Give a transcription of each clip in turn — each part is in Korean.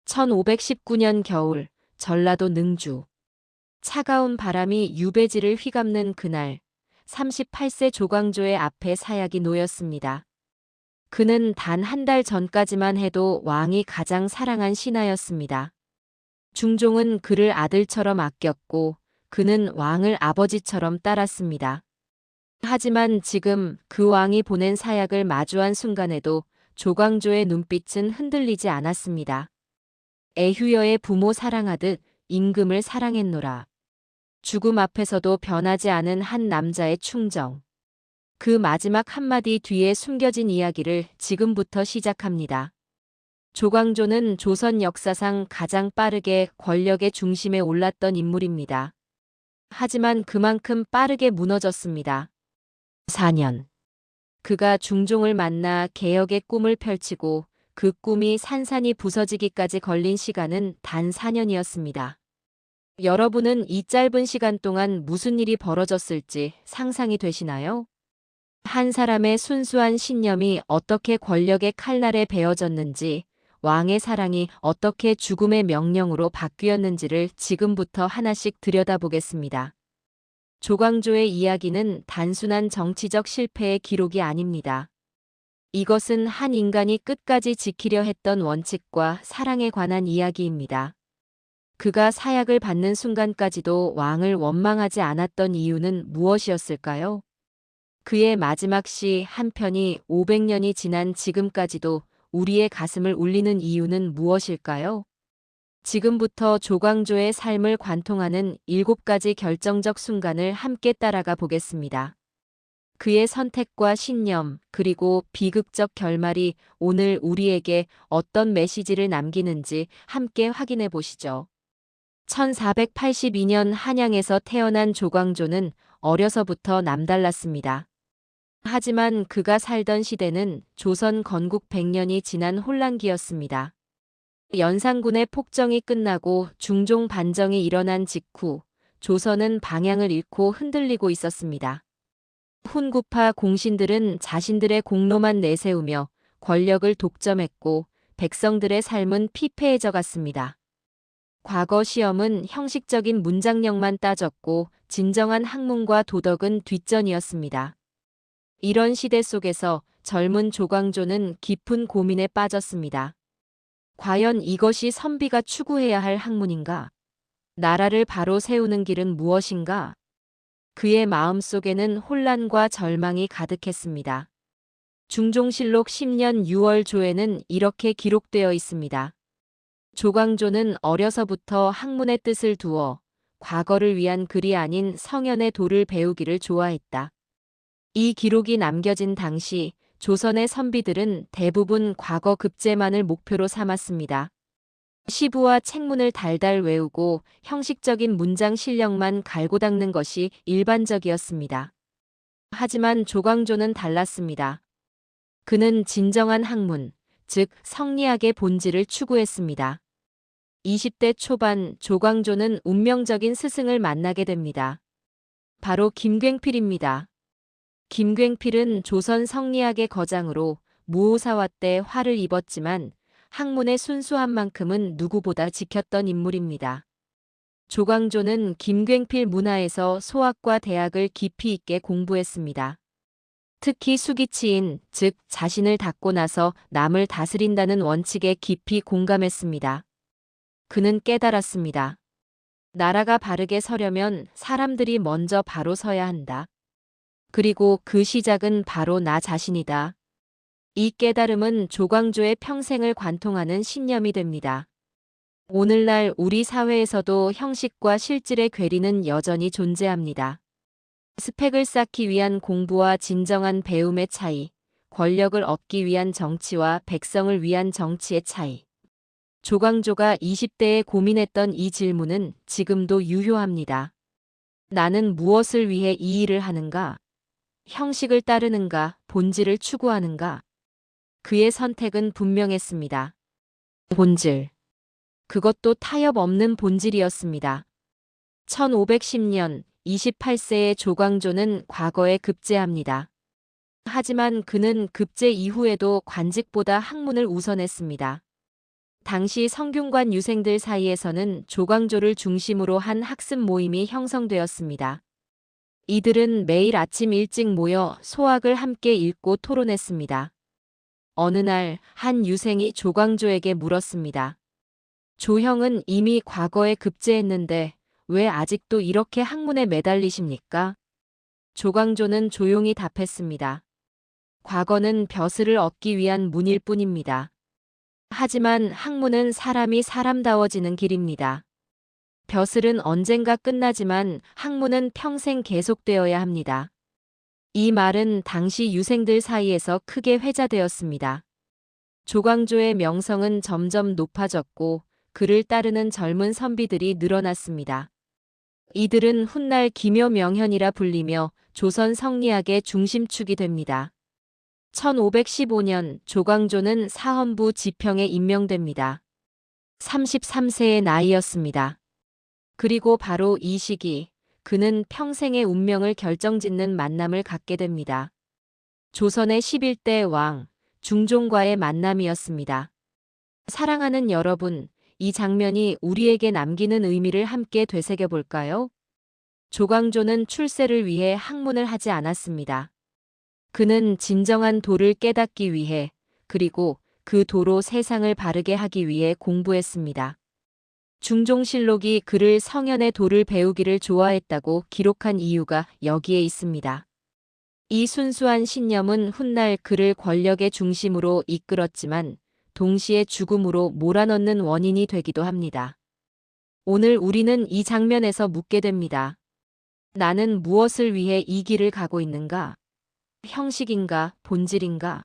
1519년 겨울, 전라도 능주. 차가운 바람이 유배지를 휘감는 그날, 38세 조광조의 앞에 사약이 놓였습니다. 그는 단 한 달 전까지만 해도 왕이 가장 사랑한 신하였습니다. 중종은 그를 아들처럼 아꼈고 그는 왕을 아버지처럼 따랐습니다. 하지만 지금 그 왕이 보낸 사약을 마주한 순간에도 조광조의 눈빛은 흔들리지 않았습니다. 애휴여의 부모 사랑하듯 임금을 사랑했노라. 죽음 앞에서도 변하지 않은 한 남자의 충정. 그 마지막 한마디 뒤에 숨겨진 이야기를 지금부터 시작합니다. 조광조는 조선 역사상 가장 빠르게 권력의 중심에 올랐던 인물입니다. 하지만 그만큼 빠르게 무너졌습니다. 4년. 그가 중종을 만나 개혁의 꿈을 펼치고 그 꿈이 산산이 부서지기까지 걸린 시간은 단 4년이었습니다. 여러분은 이 짧은 시간 동안 무슨 일이 벌어졌을지 상상이 되시나요? 한 사람의 순수한 신념이 어떻게 권력의 칼날에 베어졌는지, 왕의 사랑이 어떻게 죽음의 명령으로 바뀌었는지를 지금부터 하나씩 들여다보겠습니다. 조광조의 이야기는 단순한 정치적 실패의 기록이 아닙니다. 이것은 한 인간이 끝까지 지키려 했던 원칙과 사랑에 관한 이야기입니다. 그가 사약을 받는 순간까지도 왕을 원망하지 않았던 이유는 무엇이었을까요? 그의 마지막 시 한 편이 500년이 지난 지금까지도 우리의 가슴을 울리는 이유는 무엇일까요? 지금부터 조광조의 삶을 관통하는 7가지 결정적 순간을 함께 따라가 보겠습니다. 그의 선택과 신념, 그리고 비극적 결말이 오늘 우리에게 어떤 메시지를 남기는지 함께 확인해 보시죠. 1482년 한양에서 태어난 조광조는 어려서부터 남달랐습니다. 하지만 그가 살던 시대는 조선 건국 100년이 지난 혼란기였습니다. 연산군의 폭정이 끝나고 중종 반정이 일어난 직후 조선은 방향을 잃고 흔들리고 있었습니다. 훈구파 공신들은 자신들의 공로만 내세우며 권력을 독점했고 백성들의 삶은 피폐해져 갔습니다. 과거 시험은 형식적인 문장력만 따졌고 진정한 학문과 도덕은 뒷전이었습니다. 이런 시대 속에서 젊은 조광조는 깊은 고민에 빠졌습니다. 과연 이것이 선비가 추구해야 할 학문인가? 나라를 바로 세우는 길은 무엇인가? 그의 마음속에는 혼란과 절망이 가득했습니다. 중종실록 10년 6월 조에는 이렇게 기록되어 있습니다. 조광조는 어려서부터 학문의 뜻을 두어 과거를 위한 글이 아닌 성현의 도를 배우기를 좋아했다. 이 기록이 남겨진 당시 조선의 선비들은 대부분 과거 급제만을 목표로 삼았습니다. 시부와 책문을 달달 외우고 형식적인 문장 실력만 갈고 닦는 것이 일반적이었습니다. 하지만 조광조는 달랐습니다. 그는 진정한 학문, 즉 성리학의 본질을 추구했습니다. 20대 초반 조광조는 운명적인 스승을 만나게 됩니다. 바로 김굉필입니다. 김굉필은 조선 성리학의 거장으로 무오사화 때 화를 입었지만 학문의 순수함만큼은 누구보다 지켰던 인물입니다. 조광조는 김굉필 문화에서 소학과 대학을 깊이 있게 공부했습니다. 특히 수기치인, 즉 자신을 닫고 나서 남을 다스린다는 원칙에 깊이 공감했습니다. 그는 깨달았습니다. 나라가 바르게 서려면 사람들이 먼저 바로 서야 한다. 그리고 그 시작은 바로 나 자신이다. 이 깨달음은 조광조의 평생을 관통하는 신념이 됩니다. 오늘날 우리 사회에서도 형식과 실질의 괴리는 여전히 존재합니다. 스펙을 쌓기 위한 공부와 진정한 배움의 차이, 권력을 얻기 위한 정치와 백성을 위한 정치의 차이. 조광조가 20대에 고민했던 이 질문은 지금도 유효합니다. 나는 무엇을 위해 이 일을 하는가? 형식을 따르는가, 본질을 추구하는가? 그의 선택은 분명했습니다. 본질. 그것도 타협 없는 본질이었습니다. 1510년 28세의 조광조는 과거에 급제합니다. 하지만 그는 급제 이후에도 관직보다 학문을 우선했습니다. 당시 성균관 유생들 사이에서는 조광조를 중심으로 한 학습 모임이 형성되었습니다. 이들은 매일 아침 일찍 모여 소학을 함께 읽고 토론했습니다. 어느 날 한 유생이 조광조에게 물었습니다. 조형은 이미 과거에 급제했는데 왜 아직도 이렇게 학문에 매달리십니까? 조광조는 조용히 답했습니다. 과거는 벼슬을 얻기 위한 문일 뿐입니다. 하지만 학문은 사람이 사람다워지는 길입니다. 벼슬은 언젠가 끝나지만 학문은 평생 계속되어야 합니다. 이 말은 당시 유생들 사이에서 크게 회자되었습니다. 조광조의 명성은 점점 높아졌고 그를 따르는 젊은 선비들이 늘어났습니다. 이들은 훗날 기묘명현이라 불리며 조선 성리학의 중심축이 됩니다. 1515년 조광조는 사헌부 지평에 임명됩니다. 33세의 나이였습니다. 그리고 바로 이 시기 그는 평생의 운명을 결정짓는 만남을 갖게 됩니다. 조선의 11대 왕 중종과의 만남이었습니다. 사랑하는 여러분, 이 장면이 우리에게 남기는 의미를 함께 되새겨볼까요? 조광조는 출세를 위해 학문을 하지 않았습니다. 그는 진정한 도를 깨닫기 위해 그리고 그 도로 세상을 바르게 하기 위해 공부했습니다. 중종실록이 그를 성현의 도를 배우기를 좋아했다고 기록한 이유가 여기에 있습니다. 이 순수한 신념은 훗날 그를 권력의 중심으로 이끌었지만 동시에 죽음으로 몰아넣는 원인이 되기도 합니다. 오늘 우리는 이 장면에서 묻게 됩니다. 나는 무엇을 위해 이 길을 가고 있는가? 형식인가, 본질인가?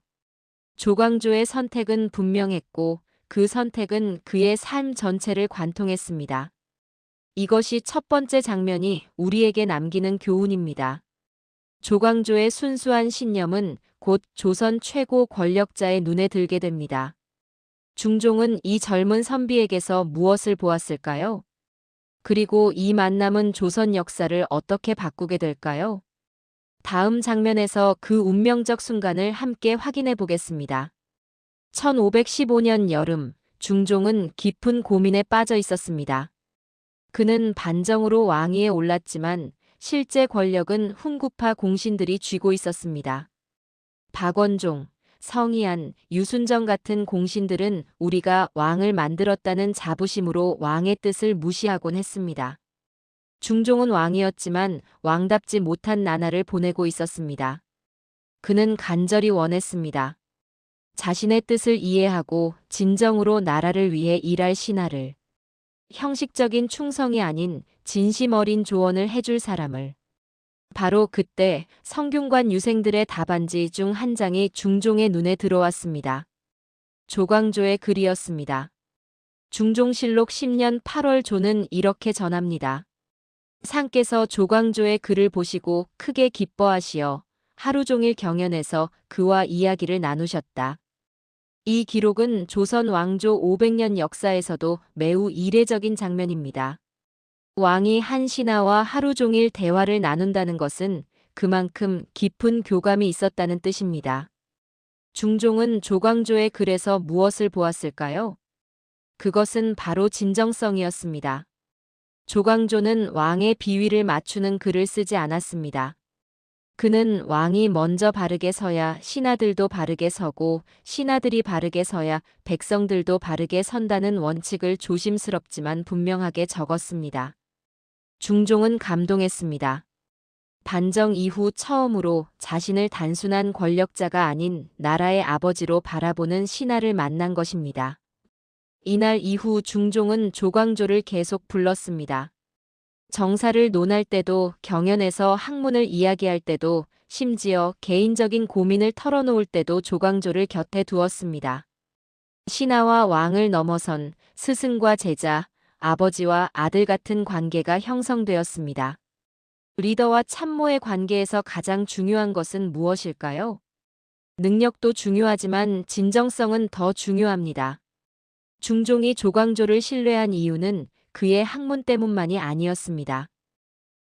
조광조의 선택은 분명했고 그 선택은 그의 삶 전체를 관통했습니다. 이것이 첫 번째 장면이 우리에게 남기는 교훈입니다. 조광조의 순수한 신념은 곧 조선 최고 권력자의 눈에 들게 됩니다. 중종은 이 젊은 선비에게서 무엇을 보았을까요? 그리고 이 만남은 조선 역사를 어떻게 바꾸게 될까요? 다음 장면에서 그 운명적 순간을 함께 확인해 보겠습니다. 1515년 여름, 중종은 깊은 고민에 빠져 있었습니다. 그는 반정으로 왕위에 올랐지만 실제 권력은 훈구파 공신들이 쥐고 있었습니다. 박원종, 성희안, 유순정 같은 공신들은 우리가 왕을 만들었다는 자부심으로 왕의 뜻을 무시하곤 했습니다. 중종은 왕이었지만 왕답지 못한 나날을 보내고 있었습니다. 그는 간절히 원했습니다. 자신의 뜻을 이해하고 진정으로 나라를 위해 일할 신하를, 형식적인 충성이 아닌 진심 어린 조언을 해줄 사람을. 바로 그때 성균관 유생들의 답안지 중 한 장이 중종의 눈에 들어왔습니다. 조광조의 글이었습니다. 중종실록 10년 8월 조는 이렇게 전합니다. 상께서 조광조의 글을 보시고 크게 기뻐하시어 하루 종일 경연해서 그와 이야기를 나누셨다. 이 기록은 조선 왕조 500년 역사에서도 매우 이례적인 장면입니다. 왕이 한 신하와 하루 종일 대화를 나눈다는 것은 그만큼 깊은 교감이 있었다는 뜻입니다. 중종은 조광조의 글에서 무엇을 보았을까요? 그것은 바로 진정성이었습니다. 조광조는 왕의 비위를 맞추는 글을 쓰지 않았습니다. 그는 왕이 먼저 바르게 서야 신하들도 바르게 서고 신하들이 바르게 서야 백성들도 바르게 선다는 원칙을 조심스럽지만 분명하게 적었습니다. 중종은 감동했습니다. 반정 이후 처음으로 자신을 단순한 권력자가 아닌 나라의 아버지로 바라보는 신하를 만난 것입니다. 이날 이후 중종은 조광조를 계속 불렀습니다. 정사를 논할 때도 경연에서 학문을 이야기할 때도 심지어 개인적인 고민을 털어놓을 때도 조광조를 곁에 두었습니다. 신하와 왕을 넘어선 스승과 제자, 아버지와 아들 같은 관계가 형성되었습니다. 리더와 참모의 관계에서 가장 중요한 것은 무엇일까요? 능력도 중요하지만 진정성은 더 중요합니다. 중종이 조광조를 신뢰한 이유는 그의 학문 때문만이 아니었습니다.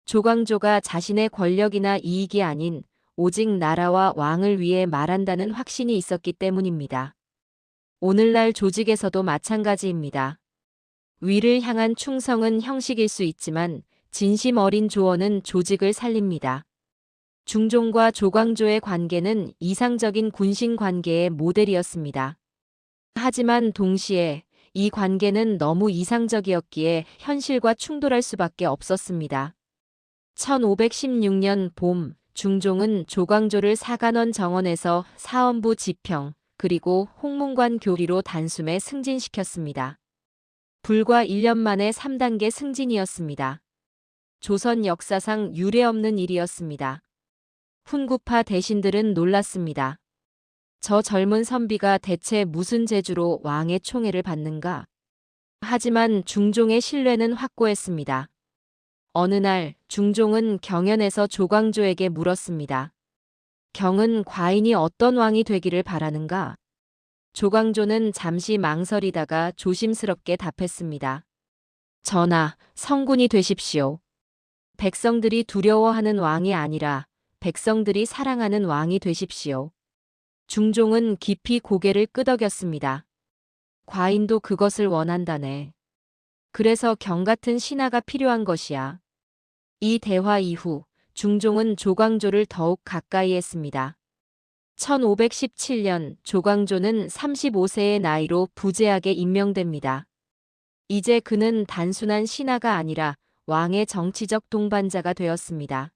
조광조가 자신의 권력이나 이익이 아닌 오직 나라와 왕을 위해 말한다는 확신이 있었기 때문입니다. 오늘날 조직에서도 마찬가지입니다. 위를 향한 충성은 형식일 수 있지만 진심 어린 조언은 조직을 살립니다. 중종과 조광조의 관계는 이상적인 군신 관계의 모델이었습니다. 하지만 동시에 이 관계는 너무 이상적이었기에 현실과 충돌할 수밖에 없었습니다. 1516년 봄, 중종은 조광조를 사간원 정원에서 사헌부 지평, 그리고 홍문관 교리로 단숨에 승진시켰습니다. 불과 1년 만에 3단계 승진이었습니다. 조선 역사상 유례없는 일이었습니다. 훈구파 대신들은 놀랐습니다. 저 젊은 선비가 대체 무슨 재주로 왕의 총애를 받는가? 하지만 중종의 신뢰는 확고했습니다. 어느 날 중종은 경연에서 조광조에게 물었습니다. 경은 과인이 어떤 왕이 되기를 바라는가? 조광조는 잠시 망설이다가 조심스럽게 답했습니다. 전하, 성군이 되십시오. 백성들이 두려워하는 왕이 아니라 백성들이 사랑하는 왕이 되십시오. 중종은 깊이 고개를 끄덕였습니다. 과인도 그것을 원한다네. 그래서 경 같은 신하가 필요한 것이야. 이 대화 이후 중종은 조광조를 더욱 가까이 했습니다. 1517년 조광조는 35세의 나이로 부재하게 임명됩니다. 이제 그는 단순한 신하가 아니라 왕의 정치적 동반자가 되었습니다.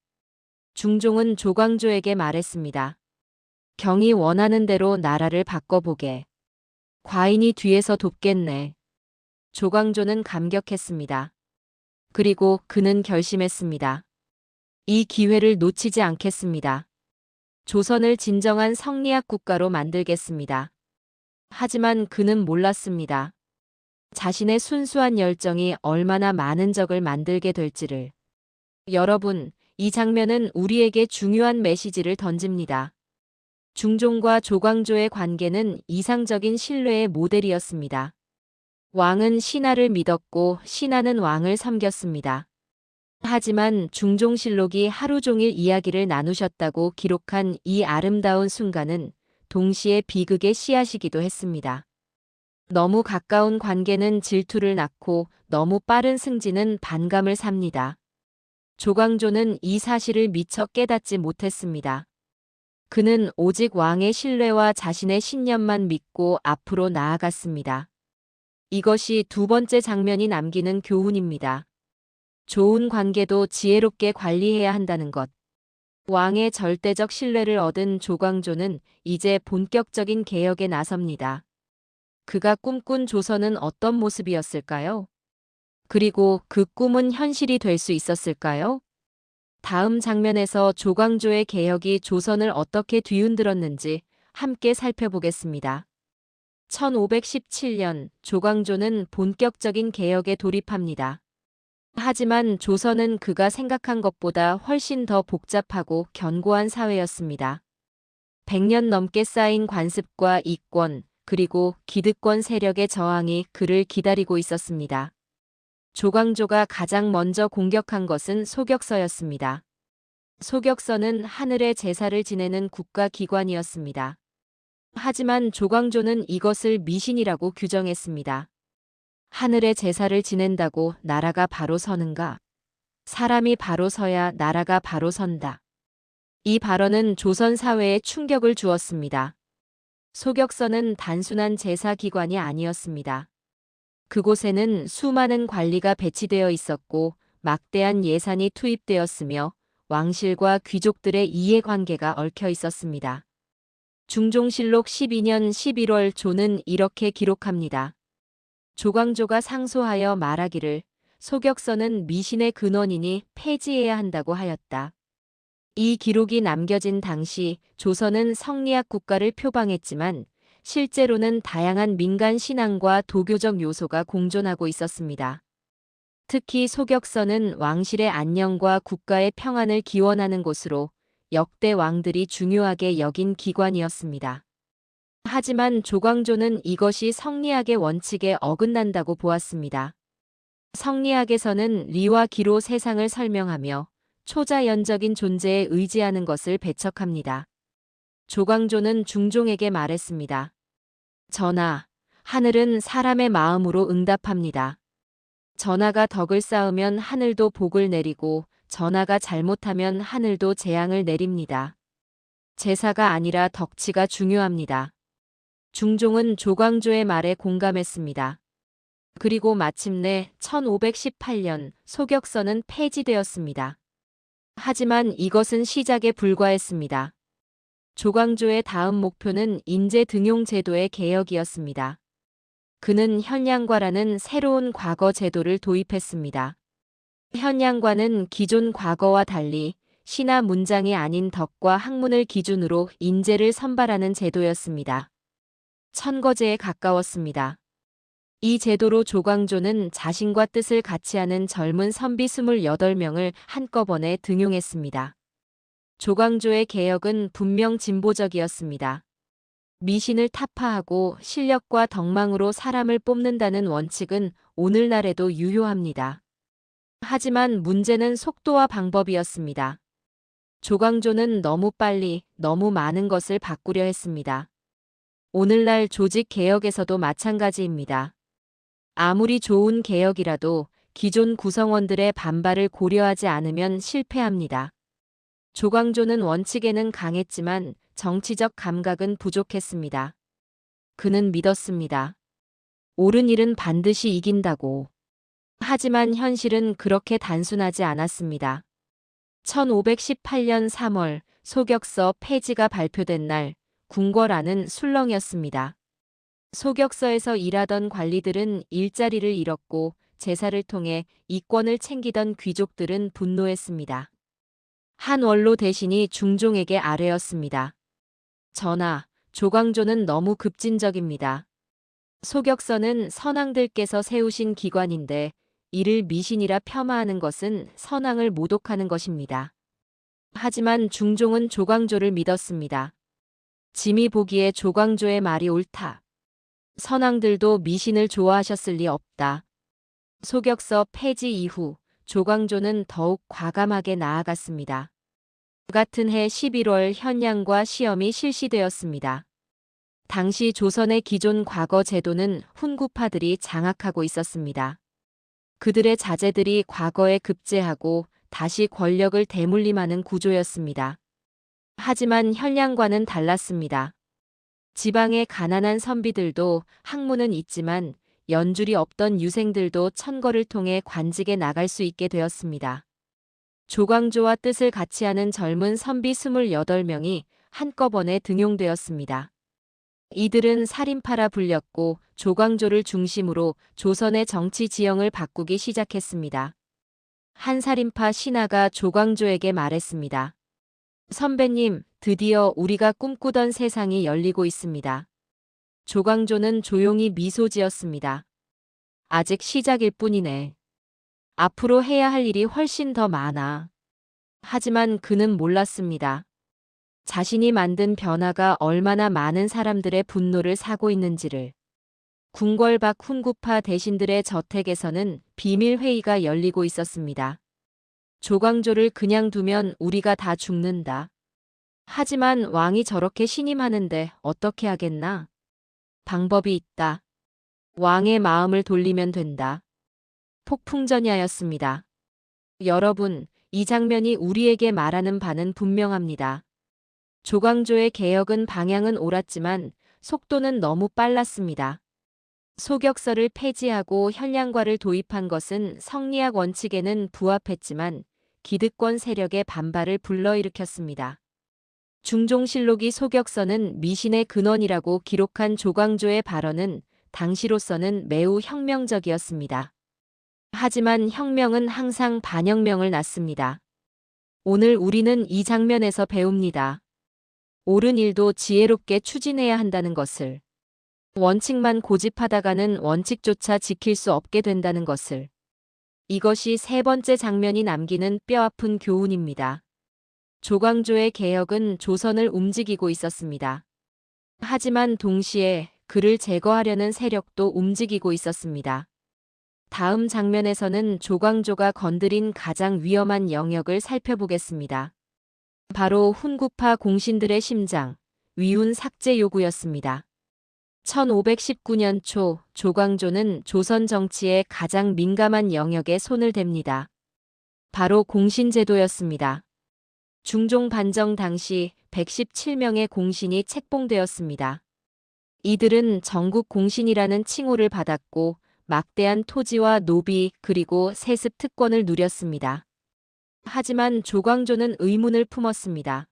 중종은 조광조에게 말했습니다. 경이 원하는 대로 나라를 바꿔보게. 과인이 뒤에서 돕겠네. 조광조는 감격했습니다. 그리고 그는 결심했습니다. 이 기회를 놓치지 않겠습니다. 조선을 진정한 성리학 국가로 만들겠습니다. 하지만 그는 몰랐습니다. 자신의 순수한 열정이 얼마나 많은 적을 만들게 될지를. 여러분, 이 장면은 우리에게 중요한 메시지를 던집니다. 중종과 조광조의 관계는 이상적인 신뢰의 모델이었습니다. 왕은 신하를 믿었고 신하는 왕을 섬겼습니다. 하지만 중종실록이 하루 종일 이야기를 나누셨다고 기록한 이 아름다운 순간은 동시에 비극의 씨앗이기도 했습니다. 너무 가까운 관계는 질투를 낳고 너무 빠른 승진은 반감을 삽니다. 조광조는 이 사실을 미처 깨닫지 못했습니다. 그는 오직 왕의 신뢰와 자신의 신념만 믿고 앞으로 나아갔습니다. 이것이 두 번째 장면이 남기는 교훈입니다. 좋은 관계도 지혜롭게 관리해야 한다는 것. 왕의 절대적 신뢰를 얻은 조광조는 이제 본격적인 개혁에 나섭니다. 그가 꿈꾼 조선은 어떤 모습이었을까요? 그리고 그 꿈은 현실이 될 수 있었을까요? 다음 장면에서 조광조의 개혁이 조선을 어떻게 뒤흔들었는지 함께 살펴보겠습니다. 1517년 조광조는 본격적인 개혁에 돌입합니다. 하지만 조선은 그가 생각한 것보다 훨씬 더 복잡하고 견고한 사회였습니다. 100년 넘게 쌓인 관습과 이권, 그리고 기득권 세력의 저항이 그를 기다리고 있었습니다. 조광조가 가장 먼저 공격한 것은 소격서였습니다. 소격서는 하늘의 제사를 지내는 국가기관이었습니다. 하지만 조광조는 이것을 미신이라고 규정했습니다. 하늘의 제사를 지낸다고 나라가 바로 서는가? 사람이 바로 서야 나라가 바로 선다. 이 발언은 조선 사회에 충격을 주었습니다. 소격서는 단순한 제사기관이 아니었습니다. 그곳에는 수많은 관리가 배치되어 있었고 막대한 예산이 투입되었으며 왕실과 귀족들의 이해관계가 얽혀 있었습니다. 중종실록 12년 11월 조는 이렇게 기록합니다. 조광조가 상소하여 말하기를 소격서는 미신의 근원이니 폐지해야 한다고 하였다. 이 기록이 남겨진 당시 조선은 성리학 국가를 표방했지만 실제로는 다양한 민간 신앙과 도교적 요소가 공존하고 있었습니다. 특히 소격서는 왕실의 안녕과 국가의 평안을 기원하는 곳으로 역대 왕들이 중요하게 여긴 기관이었습니다. 하지만 조광조는 이것이 성리학의 원칙에 어긋난다고 보았습니다. 성리학에서는 리와 기로 세상을 설명하며 초자연적인 존재에 의지하는 것을 배척합니다. 조광조는 중종에게 말했습니다. 전하, 하늘은 사람의 마음으로 응답합니다. 전하가 덕을 쌓으면 하늘도 복을 내리고 전하가 잘못하면 하늘도 재앙을 내립니다. 제사가 아니라 덕치가 중요합니다. 중종은 조광조의 말에 공감했습니다. 그리고 마침내 1518년 소격서는 폐지되었습니다. 하지만 이것은 시작에 불과했습니다. 조광조의 다음 목표는 인재 등용 제도의 개혁이었습니다. 그는 현량과라는 새로운 과거 제도를 도입했습니다. 현량과는 기존 과거와 달리 시나 문장이 아닌 덕과 학문을 기준으로 인재를 선발하는 제도였습니다. 천거제에 가까웠습니다. 이 제도로 조광조는 자신과 뜻을 같이 하는 젊은 선비 28명을 한꺼번에 등용했습니다. 조광조의 개혁은 분명 진보적이었습니다. 미신을 타파하고 실력과 덕망으로 사람을 뽑는다는 원칙은 오늘날에도 유효합니다. 하지만 문제는 속도와 방법이었습니다. 조광조는 너무 빨리, 너무 많은 것을 바꾸려 했습니다. 오늘날 조직 개혁에서도 마찬가지입니다. 아무리 좋은 개혁이라도 기존 구성원들의 반발을 고려하지 않으면 실패합니다. 조광조는 원칙에는 강했지만 정치적 감각은 부족했습니다. 그는 믿었습니다. 옳은 일은 반드시 이긴다고. 하지만 현실은 그렇게 단순하지 않았습니다. 1518년 3월 소격서 폐지가 발표된 날 궁궐안은 술렁이었습니다. 소격서에서 일하던 관리들은 일자리를 잃었고 제사를 통해 이권을 챙기던 귀족들은 분노했습니다. 한 원로 대신이 중종에게 아뢰었습니다. 전하, 조광조는 너무 급진적입니다. 소격서는 선왕들께서 세우신 기관인데 이를 미신이라 폄하하는 것은 선왕을 모독하는 것입니다. 하지만 중종은 조광조를 믿었습니다. 짐이 보기에 조광조의 말이 옳다. 선왕들도 미신을 좋아하셨을 리 없다. 소격서 폐지 이후 조광조는 더욱 과감하게 나아갔습니다. 같은 해 11월 현량과 시험이 실시되었습니다. 당시 조선의 기존 과거 제도는 훈구파들이 장악하고 있었습니다. 그들의 자제들이 과거에 급제하고 다시 권력을 대물림하는 구조였습니다. 하지만 현량과는 달랐습니다. 지방의 가난한 선비들도 학문은 있지만 연줄이 없던 유생들도 천거를 통해 관직에 나갈 수 있게 되었습니다. 조광조와 뜻을 같이 하는 젊은 선비 28명이 한꺼번에 등용되었습니다. 이들은 살인파라 불렸고 조광조를 중심으로 조선의 정치 지형을 바꾸기 시작했습니다. 한 살인파 신하가 조광조에게 말했습니다. 선배님, 드디어 우리가 꿈꾸던 세상이 열리고 있습니다. 조광조는 조용히 미소 지었습니다. 아직 시작일 뿐이네. 앞으로 해야 할 일이 훨씬 더 많아. 하지만 그는 몰랐습니다. 자신이 만든 변화가 얼마나 많은 사람들의 분노를 사고 있는지를. 궁궐 밖 훈구파 대신들의 저택에서는 비밀 회의가 열리고 있었습니다. 조광조를 그냥 두면 우리가 다 죽는다. 하지만 왕이 저렇게 신임하는데 어떻게 하겠나? 방법이 있다. 왕의 마음을 돌리면 된다. 폭풍전야였습니다. 여러분, 이 장면이 우리에게 말하는 바는 분명합니다. 조광조의 개혁은 방향은 옳았지만 속도는 너무 빨랐습니다. 소격서를 폐지하고 현량과를 도입한 것은 성리학 원칙에는 부합했지만 기득권 세력의 반발을 불러일으켰습니다. 중종실록이 소격서는 미신의 근원이라고 기록한 조광조의 발언은 당시로서는 매우 혁명적이었습니다. 하지만 혁명은 항상 반혁명을 낳습니다. 오늘 우리는 이 장면에서 배웁니다. 옳은 일도 지혜롭게 추진해야 한다는 것을. 원칙만 고집하다가는 원칙조차 지킬 수 없게 된다는 것을. 이것이 세 번째 장면이 남기는 뼈아픈 교훈입니다. 조광조의 개혁은 조선을 움직이고 있었습니다. 하지만 동시에 그를 제거하려는 세력도 움직이고 있었습니다. 다음 장면에서는 조광조가 건드린 가장 위험한 영역을 살펴보겠습니다. 바로 훈구파 공신들의 심장, 위훈 삭제 요구였습니다. 1519년 초 조광조는 조선 정치의 가장 민감한 영역에 손을 댑니다. 바로 공신제도였습니다. 중종 반정 당시 117명의 공신이 책봉되었습니다. 이들은 전국 공신이라는 칭호를 받았고 막대한 토지와 노비 그리고 세습 특권을 누렸습니다. 하지만 조광조는 의문을 품었습니다.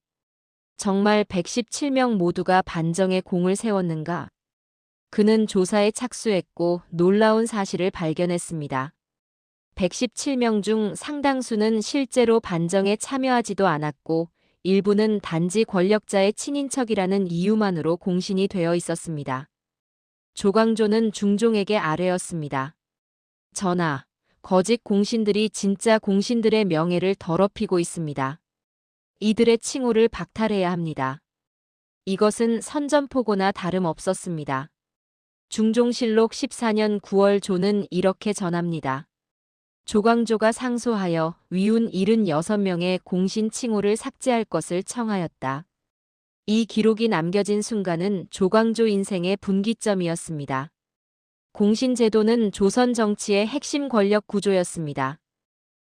정말 117명 모두가 반정에 공을 세웠는가? 그는 조사에 착수했고 놀라운 사실을 발견했습니다. 117명 중 상당수는 실제로 반정에 참여하지도 않았고 일부는 단지 권력자의 친인척이라는 이유만으로 공신이 되어 있었습니다. 조광조는 중종에게 아뢰었습니다. 전하, 거짓 공신들이 진짜 공신들의 명예를 더럽히고 있습니다. 이들의 칭호를 박탈해야 합니다. 이것은 선전포고나 다름없었습니다. 중종실록 14년 9월 조는 이렇게 전합니다. 조광조가 상소하여 위운 76명의 공신 칭호를 삭제할 것을 청하였다. 이 기록이 남겨진 순간은 조광조 인생의 분기점이었습니다. 공신제도는 조선 정치의 핵심 권력 구조였습니다.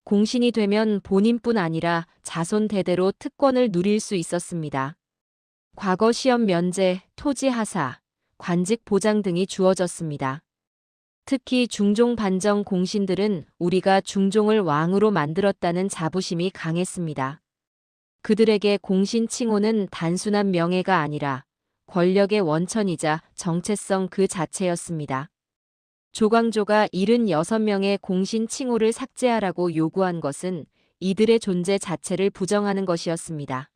공신이 되면 본인뿐 아니라 자손 대대로 특권을 누릴 수 있었습니다. 과거 시험 면제, 토지 하사, 관직 보장 등이 주어졌습니다. 특히 중종 반정 공신들은 우리가 중종을 왕으로 만들었다는 자부심이 강했습니다. 그들에게 공신 칭호는 단순한 명예가 아니라 권력의 원천이자 정체성 그 자체였습니다. 조광조가 76명의 공신 칭호를 삭제하라고 요구한 것은 이들의 존재 자체를 부정하는 것이었습니다.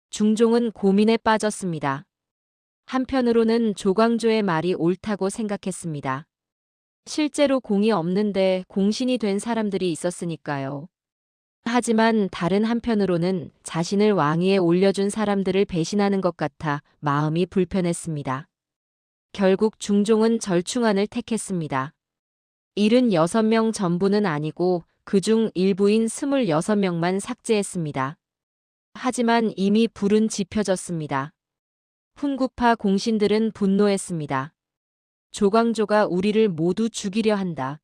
중종은 고민에 빠졌습니다. 한편으로는 조광조의 말이 옳다고 생각했습니다. 실제로 공이 없는데 공신이 된 사람들이 있었으니까요. 하지만 다른 한편으로는 자신을 왕위에 올려준 사람들을 배신하는 것 같아 마음이 불편했습니다. 결국 중종은 절충안을 택했습니다. 76명 전부는 아니고 그중 일부인 26명만 삭제했습니다. 하지만 이미 불은 지펴졌습니다. 훈구파 공신들은 분노했습니다. 조광조가 우리를 모두 죽이려 한다.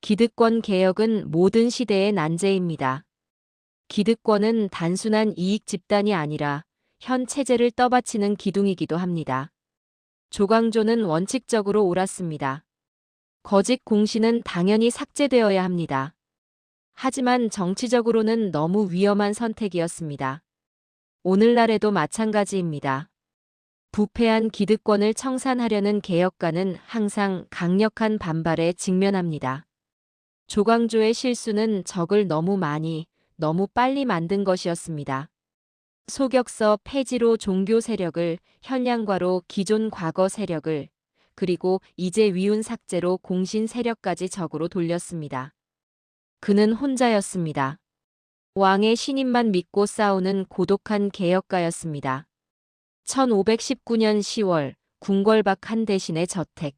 기득권 개혁은 모든 시대의 난제입니다. 기득권은 단순한 이익 집단이 아니라 현 체제를 떠받치는 기둥이기도 합니다. 조광조는 원칙적으로 옳았습니다. 거짓 공신은 당연히 삭제되어야 합니다. 하지만 정치적으로는 너무 위험한 선택이었습니다. 오늘날에도 마찬가지입니다. 부패한 기득권을 청산하려는 개혁가는 항상 강력한 반발에 직면합니다. 조광조의 실수는 적을 너무 많이, 너무 빨리 만든 것이었습니다. 소격서 폐지로 종교 세력을, 현량과로 기존 과거 세력을, 그리고 이제 위운 삭제로 공신 세력까지 적으로 돌렸습니다. 그는 혼자였습니다. 왕의 신임만 믿고 싸우는 고독한 개혁가였습니다. 1519년 10월 궁궐밖 한 대신의 저택.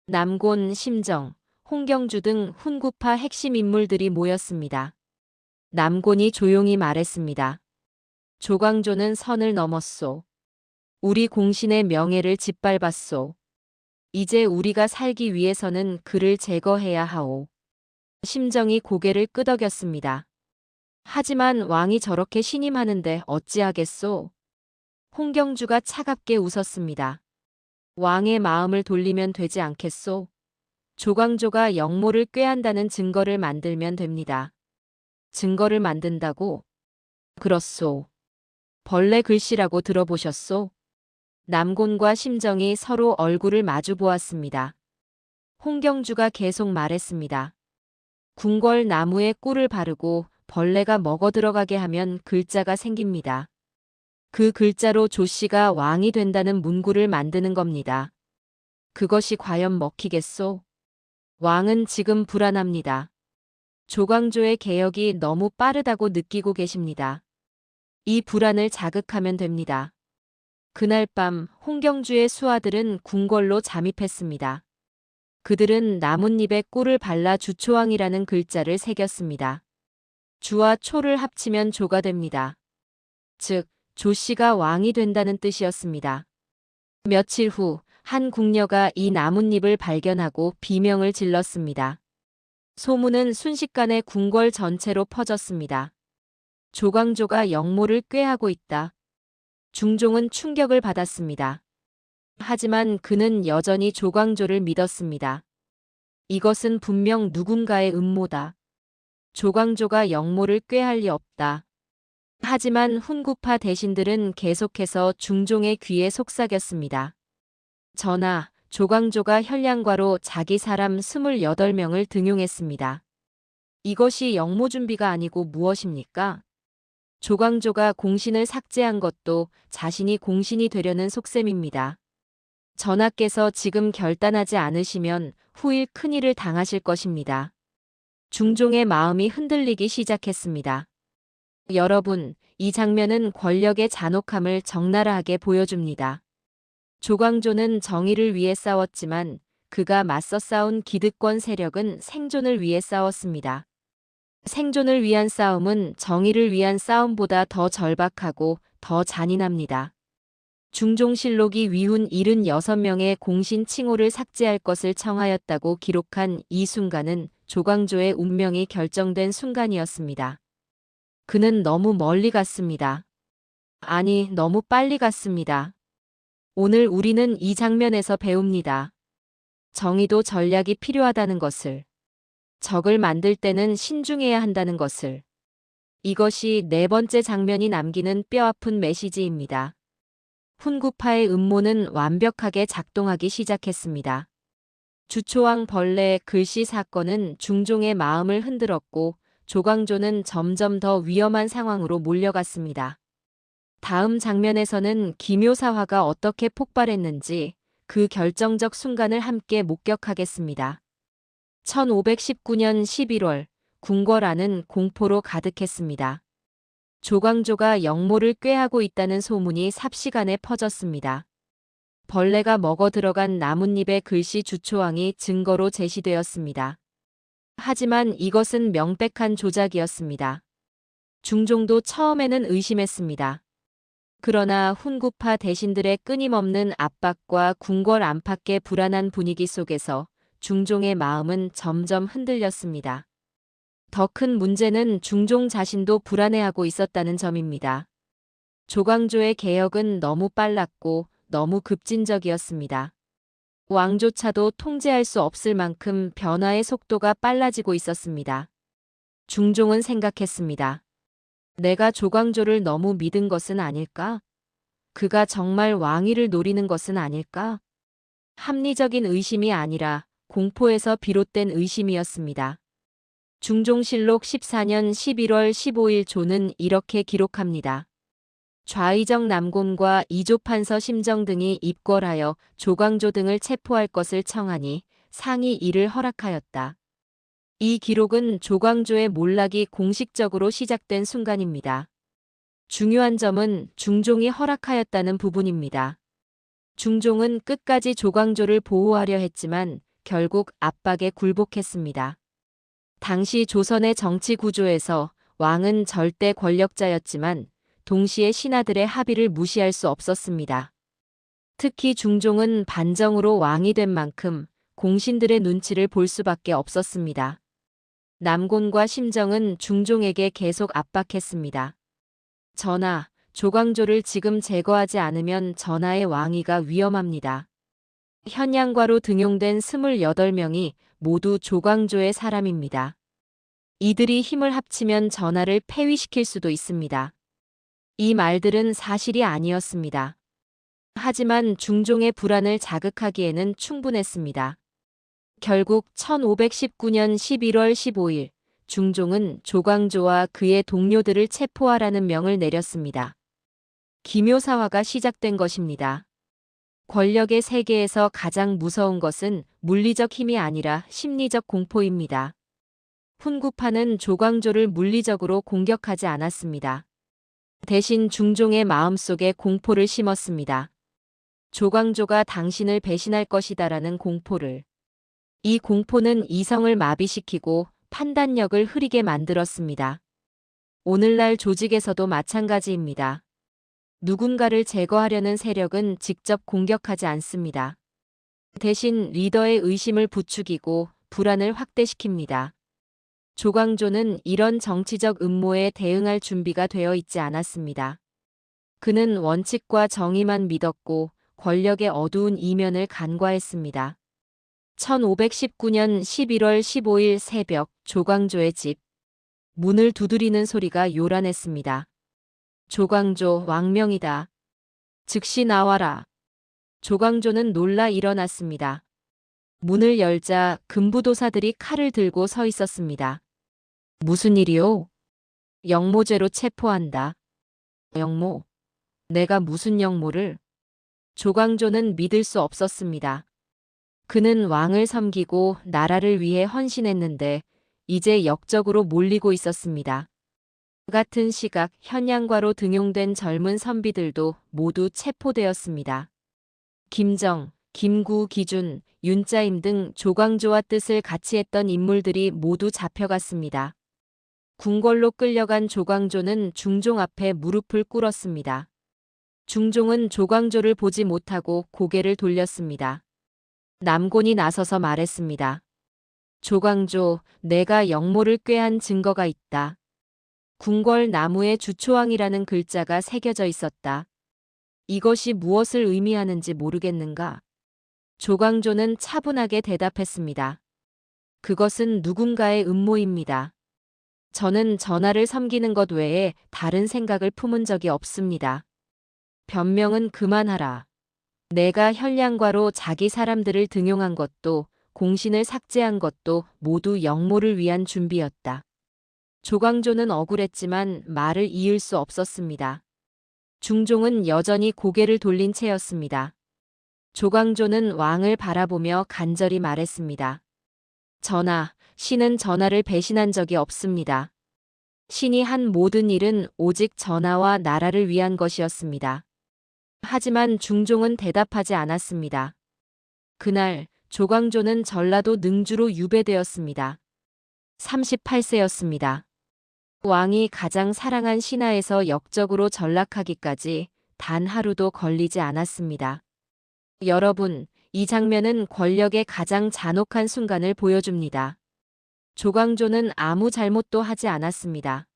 남곤, 심정, 홍경주 등 훈구파 핵심 인물들이 모였습니다. 남곤이 조용히 말했습니다. 조광조는 선을 넘었소. 우리 공신의 명예를 짓밟았소. 이제 우리가 살기 위해서는 그를 제거해야 하오. 심정이 고개를 끄덕였습니다. 하지만 왕이 저렇게 신임하는데 어찌하겠소? 홍경주가 차갑게 웃었습니다. 왕의 마음을 돌리면 되지 않겠소? 조광조가 역모를 꾀한다는 증거를 만들면 됩니다. 증거를 만든다고? 그렇소. 벌레 글씨라고 들어보셨소? 남곤과 심정이 서로 얼굴을 마주 보았습니다. 홍경주가 계속 말했습니다. 궁궐 나무에 꿀을 바르고 벌레가 먹어 들어가게 하면 글자가 생깁니다. 그 글자로 조씨가 왕이 된다는 문구를 만드는 겁니다. 그것이 과연 먹히겠소? 왕은 지금 불안합니다. 조광조의 개혁이 너무 빠르다고 느끼고 계십니다. 이 불안을 자극하면 됩니다. 그날 밤 홍경주의 수하들은 궁궐로 잠입했습니다. 그들은 나뭇잎에 꿀을 발라 주초왕이라는 글자를 새겼습니다. 주와 초를 합치면 조가 됩니다. 즉, 조씨가 왕이 된다는 뜻이었습니다. 며칠 후 한 궁녀가 이 나뭇잎을 발견하고 비명을 질렀습니다. 소문은 순식간에 궁궐 전체로 퍼졌습니다. 조광조가 영모를 꾀하고 있다. 중종은 충격을 받았습니다. 하지만 그는 여전히 조광조를 믿었습니다. 이것은 분명 누군가의 음모다. 조광조가 영모를 꾀할 리 없다. 하지만 훈구파 대신들은 계속해서 중종의 귀에 속삭였습니다. 전하, 조광조가 현량과로 자기 사람 28명을 등용했습니다. 이것이 영모 준비가 아니고 무엇입니까? 조광조가 공신을 삭제한 것도 자신이 공신이 되려는 속셈입니다. 전하께서 지금 결단하지 않으시면 후일 큰일을 당하실 것입니다. 중종의 마음이 흔들리기 시작했습니다. 여러분, 이 장면은 권력의 잔혹함을 적나라하게 보여줍니다. 조광조는 정의를 위해 싸웠지만 그가 맞서 싸운 기득권 세력은 생존을 위해 싸웠습니다. 생존을 위한 싸움은 정의를 위한 싸움보다 더 절박하고 더 잔인합니다. 중종실록이 위훈 76명의 공신 칭호를 삭제할 것을 청하였다고 기록한 이 순간은 조광조의 운명이 결정된 순간이었습니다. 그는 너무 멀리 갔습니다. 아니, 너무 빨리 갔습니다. 오늘 우리는 이 장면에서 배웁니다. 정의도 전략이 필요하다는 것을. 적을 만들 때는 신중해야 한다는 것을. 이것이 네 번째 장면이 남기는 뼈아픈 메시지입니다. 훈구파의 음모는 완벽하게 작동하기 시작했습니다. 주초왕 벌레 글씨 사건은 중종의 마음을 흔들었고 조광조는 점점 더 위험한 상황으로 몰려갔습니다. 다음 장면에서는 기묘사화가 어떻게 폭발했는지 그 결정적 순간을 함께 목격하겠습니다. 1519년 11월 궁궐 안은 공포로 가득했습니다. 조광조가 영모를 꾀하고 있다는 소문이 삽시간에 퍼졌습니다. 벌레가 먹어 들어간 나뭇잎의 글씨 주초왕이 증거로 제시되었습니다. 하지만 이것은 명백한 조작이었습니다. 중종도 처음에는 의심했습니다. 그러나 훈구파 대신들의 끊임없는 압박과 궁궐 안팎의 불안한 분위기 속에서 중종의 마음은 점점 흔들렸습니다. 더 큰 문제는 중종 자신도 불안해하고 있었다는 점입니다. 조광조의 개혁은 너무 빨랐고 너무 급진적이었습니다. 왕조차도 통제할 수 없을 만큼 변화의 속도가 빨라지고 있었습니다. 중종은 생각했습니다. 내가 조광조를 너무 믿은 것은 아닐까? 그가 정말 왕위를 노리는 것은 아닐까? 합리적인 의심이 아니라 공포에서 비롯된 의심이었습니다. 중종실록 14년 11월 15일 조는 이렇게 기록합니다. 좌의정 남곤과 이조판서 심정 등이 입궐하여 조광조 등을 체포할 것을 청하니 상이 이를 허락하였다. 이 기록은 조광조의 몰락이 공식적으로 시작된 순간입니다. 중요한 점은 중종이 허락하였다는 부분입니다. 중종은 끝까지 조광조를 보호하려 했지만 결국 압박에 굴복했습니다. 당시 조선의 정치 구조에서 왕은 절대 권력자였지만 동시에 신하들의 합의를 무시할 수 없었습니다. 특히 중종은 반정으로 왕이 된 만큼 공신들의 눈치를 볼 수밖에 없었습니다. 남곤과 심정은 중종에게 계속 압박했습니다. 전하, 조광조를 지금 제거하지 않으면 전하의 왕위가 위험합니다. 현양과로 등용된 28명이 모두 조광조의 사람입니다. 이들이 힘을 합치면 전하를 폐위시킬 수도 있습니다. 이 말들은 사실이 아니었습니다. 하지만 중종의 불안을 자극하기에는 충분했습니다. 결국 1519년 11월 15일 중종은 조광조와 그의 동료들을 체포하라는 명을 내렸습니다. 기묘사화가 시작된 것입니다. 권력의 세계에서 가장 무서운 것은 물리적 힘이 아니라 심리적 공포입니다. 훈구파는 조광조를 물리적으로 공격하지 않았습니다. 대신 중종의 마음속에 공포를 심었습니다. 조광조가 당신을 배신할 것이다라는 공포를. 이 공포는 이성을 마비시키고 판단력을 흐리게 만들었습니다. 오늘날 조직에서도 마찬가지입니다. 누군가를 제거하려는 세력은 직접 공격하지 않습니다. 대신 리더의 의심을 부추기고 불안을 확대시킵니다. 조광조는 이런 정치적 음모에 대응할 준비가 되어 있지 않았습니다. 그는 원칙과 정의만 믿었고 권력의 어두운 이면을 간과했습니다. 1519년 11월 15일 새벽 조광조의 집. 문을 두드리는 소리가 요란했습니다. 조광조 왕명이다. 즉시 나와라. 조광조는 놀라 일어났습니다. 문을 열자 금부도사들이 칼을 들고 서 있었습니다. 무슨 일이오? 영모죄로 체포한다. 영모? 내가 무슨 영모를? 조광조는 믿을 수 없었습니다. 그는 왕을 섬기고 나라를 위해 헌신했는데 이제 역적으로 몰리고 있었습니다. 같은 시각 현양과로 등용된 젊은 선비들도 모두 체포되었습니다. 김정, 김구, 기준, 윤짜임 등 조광조와 뜻을 같이 했던 인물들이 모두 잡혀갔습니다. 궁궐로 끌려간 조광조는 중종 앞에 무릎을 꿇었습니다. 중종은 조광조를 보지 못하고 고개를 돌렸습니다. 남곤이 나서서 말했습니다. 조광조, 내가 영모를 꾀한 증거가 있다. 궁궐 나무에 주초왕이라는 글자가 새겨져 있었다. 이것이 무엇을 의미하는지 모르겠는가? 조광조는 차분하게 대답했습니다. 그것은 누군가의 음모입니다. 저는 전하를 섬기는 것 외에 다른 생각을 품은 적이 없습니다. 변명은 그만하라. 내가 현량과로 자기 사람들을 등용한 것도 공신을 삭제한 것도 모두 영모를 위한 준비였다. 조광조는 억울했지만 말을 이을 수 없었습니다. 중종은 여전히 고개를 돌린 채였습니다. 조광조는 왕을 바라보며 간절히 말했습니다. 전하, 신은 전하를 배신한 적이 없습니다. 신이 한 모든 일은 오직 전하와 나라를 위한 것이었습니다. 하지만 중종은 대답하지 않았습니다. 그날 조광조는 전라도 능주로 유배되었습니다. 38세였습니다. 왕이 가장 사랑한 신하에서 역적으로 전락하기까지 단 하루도 걸리지 않았습니다. 여러분, 이 장면은 권력의 가장 잔혹한 순간을 보여줍니다. 조광조는 아무 잘못도 하지 않았습니다.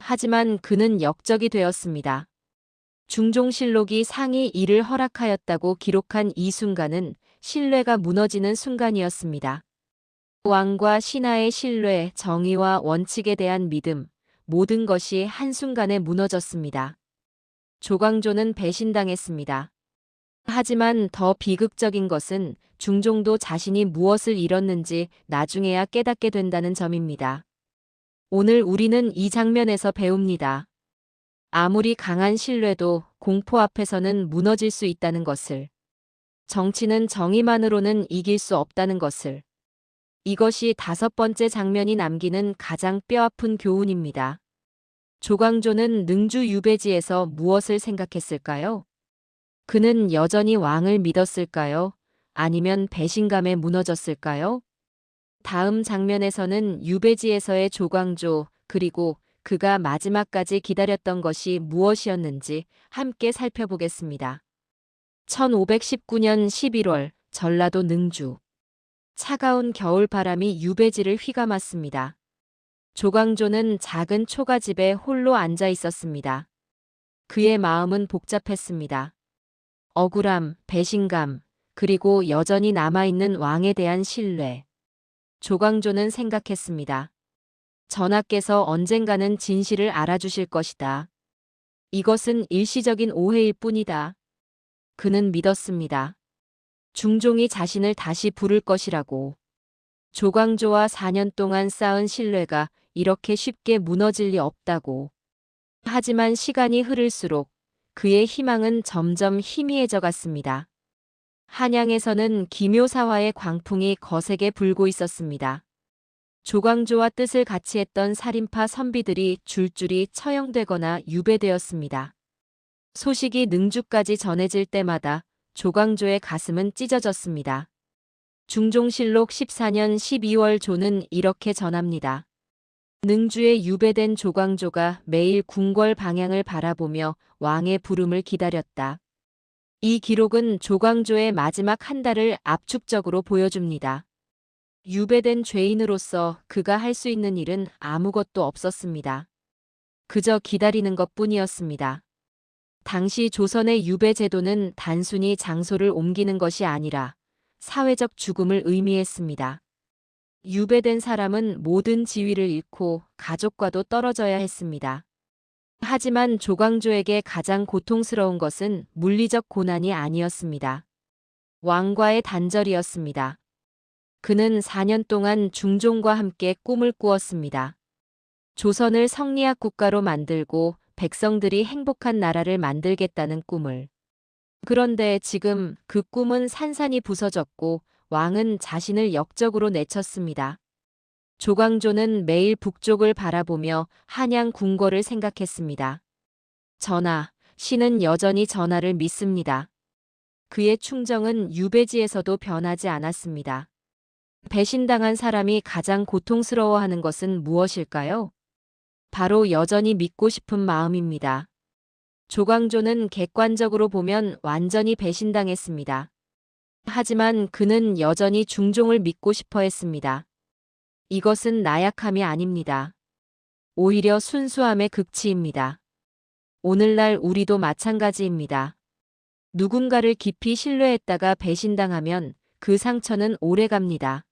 하지만 그는 역적이 되었습니다. 중종실록이 상이 이를 허락하였다고 기록한 이 순간은 신뢰가 무너지는 순간이었습니다. 왕과 신하의 신뢰, 정의와 원칙에 대한 믿음, 모든 것이 한순간에 무너졌습니다. 조광조는 배신당했습니다. 하지만 더 비극적인 것은 중종도 자신이 무엇을 잃었는지 나중에야 깨닫게 된다는 점입니다. 오늘 우리는 이 장면에서 배웁니다. 아무리 강한 신뢰도 공포 앞에서는 무너질 수 있다는 것을. 정치는 정의만으로는 이길 수 없다는 것을. 이것이 5번째 장면이 남기는 가장 뼈아픈 교훈입니다. 조광조는 능주 유배지에서 무엇을 생각했을까요? 그는 여전히 왕을 믿었을까요? 아니면 배신감에 무너졌을까요? 다음 장면에서는 유배지에서의 조광조, 그리고 그가 마지막까지 기다렸던 것이 무엇이었는지 함께 살펴보겠습니다. 1519년 11월 전라도 능주. 차가운 겨울바람이 유배지를 휘감았습니다. 조광조는 작은 초가집에 홀로 앉아 있었습니다. 그의 마음은 복잡했습니다. 억울함, 배신감, 그리고 여전히 남아있는 왕에 대한 신뢰. 조광조는 생각했습니다. 전하께서 언젠가는 진실을 알아주실 것이다. 이것은 일시적인 오해일 뿐이다. 그는 믿었습니다. 중종이 자신을 다시 부를 것이라고. 조광조와 4년 동안 쌓은 신뢰가 이렇게 쉽게 무너질 리 없다고. 하지만 시간이 흐를수록 그의 희망은 점점 희미해져 갔습니다. 한양에서는 기묘사화의 광풍이 거세게 불고 있었습니다. 조광조와 뜻을 같이 했던 살인파 선비들이 줄줄이 처형되거나 유배되었습니다. 소식이 능주까지 전해질 때마다 조광조의 가슴은 찢어졌습니다. 중종실록 14년 12월 조는 이렇게 전합니다. 능주에 유배된 조광조가 매일 궁궐 방향을 바라보며 왕의 부름을 기다렸다. 이 기록은 조광조의 마지막 한 달을 압축적으로 보여줍니다. 유배된 죄인으로서 그가 할 수 있는 일은 아무것도 없었습니다. 그저 기다리는 것뿐이었습니다. 당시 조선의 유배 제도는 단순히 장소를 옮기는 것이 아니라 사회적 죽음을 의미했습니다. 유배된 사람은 모든 지위를 잃고 가족과도 떨어져야 했습니다. 하지만 조광조에게 가장 고통스러운 것은 물리적 고난이 아니었습니다. 왕과의 단절이었습니다. 그는 4년 동안 중종과 함께 꿈을 꾸었습니다. 조선을 성리학 국가로 만들고 백성들이 행복한 나라를 만들겠다는 꿈을. 그런데 지금 그 꿈은 산산이 부서졌고 왕은 자신을 역적으로 내쳤습니다. 조광조는 매일 북쪽을 바라보며 한양 궁궐을 생각했습니다. 전하, 신은 여전히 전하를 믿습니다. 그의 충정은 유배지에서도 변하지 않았습니다. 배신당한 사람이 가장 고통스러워하는 것은 무엇일까요? 바로 여전히 믿고 싶은 마음입니다. 조광조는 객관적으로 보면 완전히 배신당했습니다. 하지만 그는 여전히 중종을 믿고 싶어 했습니다. 이것은 나약함이 아닙니다. 오히려 순수함의 극치입니다. 오늘날 우리도 마찬가지입니다. 누군가를 깊이 신뢰했다가 배신당하면 그 상처는 오래갑니다.